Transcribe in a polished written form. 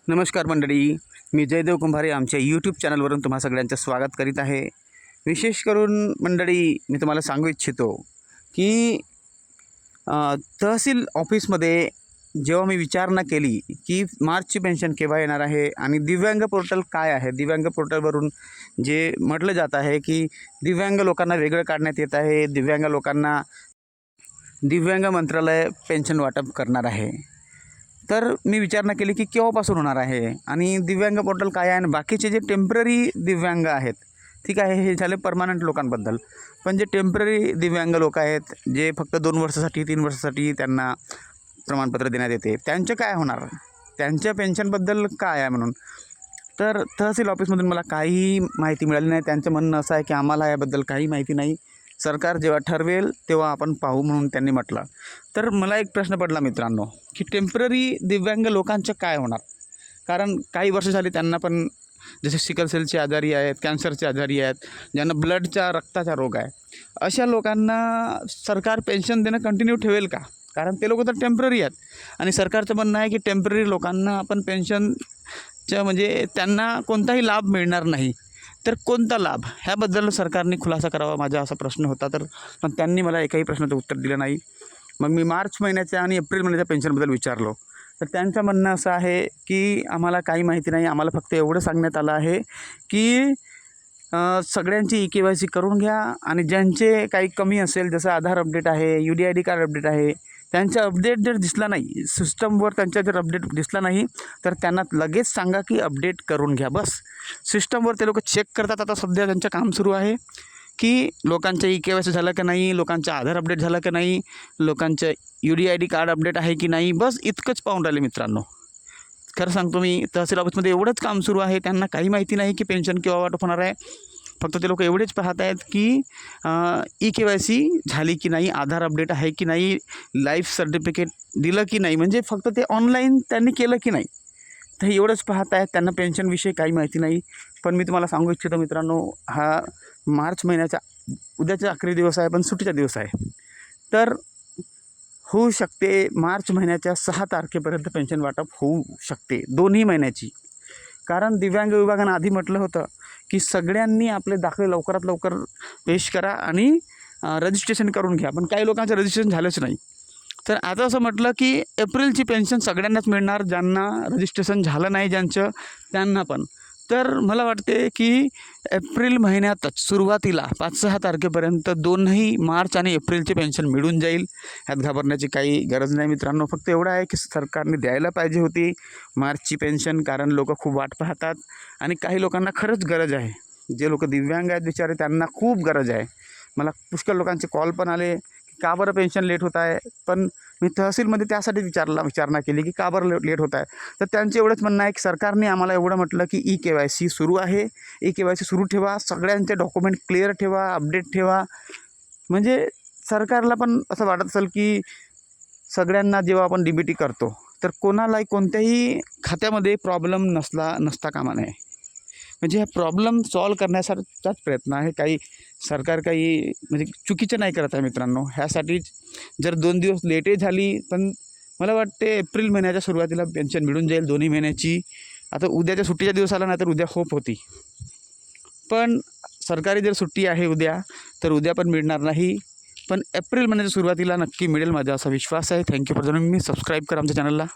नमस्कार मंडळी, मी जयदेव कुंभारे आमच्या यूट्यूब चॅनलवरून तुम्हा सगळ्यांचं स्वागत करीत आहे। विशेष करून मंडळी मी तुम्हाला सांगू इच्छितो की तहसील ऑफिसमध्ये जेव्हा मी विचारणा केली की मार्चची पेन्शन केव्हा येणार आहे आणि दिव्यांग पोर्टल काय आहे, दिव्यांग पोर्टलवरून जे म्हटलं जात आहे की दिव्यांग लोकांना वेगळं काढण्यात येत आहे, दिव्यांग लोकांना दिव्यांग मंत्रालय पेन्शन वाटप करणार आहे। तर मी विचारणा केली की केव्हापासून होणार आहे आणि दिव्यांग पोर्टल काय आहे आणि बाकीचे जे टेम्पररी दिव्यांग आहेत, ठीक आहे, हे झाले परमनंट लोकांबद्दल। पण जे टेम्पररी दिव्यांग लोक आहेत, जे फक्त 2 वर्षासाठी 3 वर्षासाठी त्यांना प्रमाणपत्र देण्यात येते, त्यांचं काय होणार, त्यांच्या पेन्शनबद्दल काय आहे म्हणून। तर तहसील ऑफिसमधून मला काहीही माहिती मिळाली नाही। त्यांचं म्हणणं असं आहे की आम्हाला याबद्दल काही माहिती नाही, सरकार जेव्हा ठरवेल तेव्हा आपण पाहू म्हणून त्यांनी म्हटलं। तर मला एक प्रश्न पडला मित्रांनो की टेम्पररी दिव्यांग लोकांचं काय होणार, कारण काही वर्ष झाली त्यांना पण जसे सिकल सेलचे आजारी आहेत, कॅन्सरचे आजारी आहेत, ज्यांना ब्लडचा रक्ताचा रोग आहे, अशा लोकांना सरकार पेन्शन देणं कंटिन्यू ठेवेल का? कारण ते लोक तर टेम्पररी आहेत आणि सरकारचं म्हणणं आहे की टेम्पररी लोकांना आपण पेन्शनचं म्हणजे त्यांना कोणताही लाभ मिळणार नाही। तर कोणता लाभ, ह्याबद्दल सरकारने खुलासा करावा, माझा असा प्रश्न होता। पण त्यांनी मला एकाही प्रश्नाचं उत्तर दिलं नाही। मग मी मार्च महिन्याच्या आणि एप्रिल महिन्याच्या पेन्शनबद्दल विचारलो, तर त्यांचं म्हणणं असं आहे की आम्हाला काही माहिती नाही, आम्हाला फक्त एवढं सांगण्यात आलं आहे की सगळ्यांची EKYC करून घ्या आणि ज्यांचे काही कमी असेल, जसं आधार अपडेट आहे, UDID कार्ड अपडेट आहे, त्यांचा अपडेट जर दिसला नाही सिस्टमवर, त्यांचा जर अपडेट दिसला नाही तर त्यांना लगेच सांगा की अपडेट करून घ्या। बस सिस्टमवर ते लोक चेक करतात। आता सध्या त्यांचं काम सुरू आहे की लोकांचं EKYC झालं का नाही, लोकांचं आधार अपडेट झालं का नाही, लोकांचं UDID कार्ड अपडेट आहे की नाही, बस इतकंच पाहून राहिले मित्रांनो। खरं सांगतो मी, तहसील ऑफिसमध्ये एवढंच काम सुरू आहे। त्यांना काही माहिती नाही की पेन्शन केव्हा वाटप होणार आहे। फक्त ते लोक एवढेच पाहत आहेत की EKYC झाली की नाही, आधार अपडेट आहे की नाही, लाईफ सर्टिफिकेट दिलं की नाही, म्हणजे फक्त ते ऑनलाईन त्यांनी केलं की नाही, तर एवढंच पाहत आहेत। त्यांना पेन्शनविषयी काही माहिती नाही। पण मी तुम्हाला सांगू इच्छितो मित्रांनो, हा मार्च महिन्याचा उद्याचा आखरी दिवस आहे, पण सुट्टीचा दिवस आहे। तर होऊ शकते मार्च महिन्याच्या 6 तारखेपर्यंत पेन्शन वाटप होऊ शकते, दोन्ही महिन्याची। कारण दिव्यांग विभागानं आधी म्हटलं होतं की सगळ्यांनी आपले दाखले लवकरात लवकर पेश करा आणि रजिस्ट्रेशन करून घ्या, पण काही लोकांचं रजिस्ट्रेशन झालंच नाही। तर आता असं म्हटलं की एप्रिलची पेन्शन सगळ्यांनाच मिळणार, ज्यांना रजिस्ट्रेशन झालं नाही ज्यांचं, त्यांना पण। तर मला वाटते की एप्रिल महिन्यातच सुरुवातीला 5-6 तारखेपर्यंत दोन्ही मार्च आणि एप्रिलची पेन्शन मिळून जाईल। ह्यात घाबरण्याची काही गरज नाही मित्रांनो। फक्त एवढं आहे की सरकारने द्यायला पाहिजे होती मार्चची पेन्शन, कारण लोक खूप वाट पाहतात आणि काही लोकांना खरंच गरज आहे। जे लोक दिव्यांग आहेत बिचारे, त्यांना खूप गरज आहे। मला पुष्कळ लोकांचे कॉल पण आले की का बरं पेन्शन लेट होत आहे, पण मी तहसीलमध्ये त्यासाठी विचारणा केली की का बरं लेट होत आहे। तर त्यांचं एवढंच म्हणणं आहे की सरकारने आम्हाला एवढं म्हटलं की EKYC सुरू आहे, EKYC सुरू ठेवा, सगळ्यांचे डॉक्युमेंट क्लिअर ठेवा, अपडेट ठेवा। म्हणजे सरकारला पण असं वाटत असेल की सगळ्यांना जेव्हा आपण DBT करतो तर कोणालाही कोणत्याही खात्यामध्ये प्रॉब्लेम नसता कामा नये। म्हणजे हा प्रॉब्लेम सॉल्व करण्यासाठीचाच प्रयत्न आहे, काही सरकार काही म्हणजे चुकीचं नाही करत आहे मित्रांनो। ह्यासाठी जर 2 दिवस लेटही झाली, पण मला वाटते एप्रिल महिन्याच्या सुरुवातीला पेन्शन मिळून जाईल दोन्ही महिन्याची। आता उद्याच्या सुट्टीचा दिवस आला नाही तर उद्या होप होती, पण सरकारी जर सुट्टी आहे उद्या, तर उद्या पण मिळणार नाही, पण एप्रिल महिन्याच्या सुरुवातीला नक्की मिळेल, माझा असा विश्वास आहे। Thank you for joining me, subscribe करा आमच्या चॅनलला।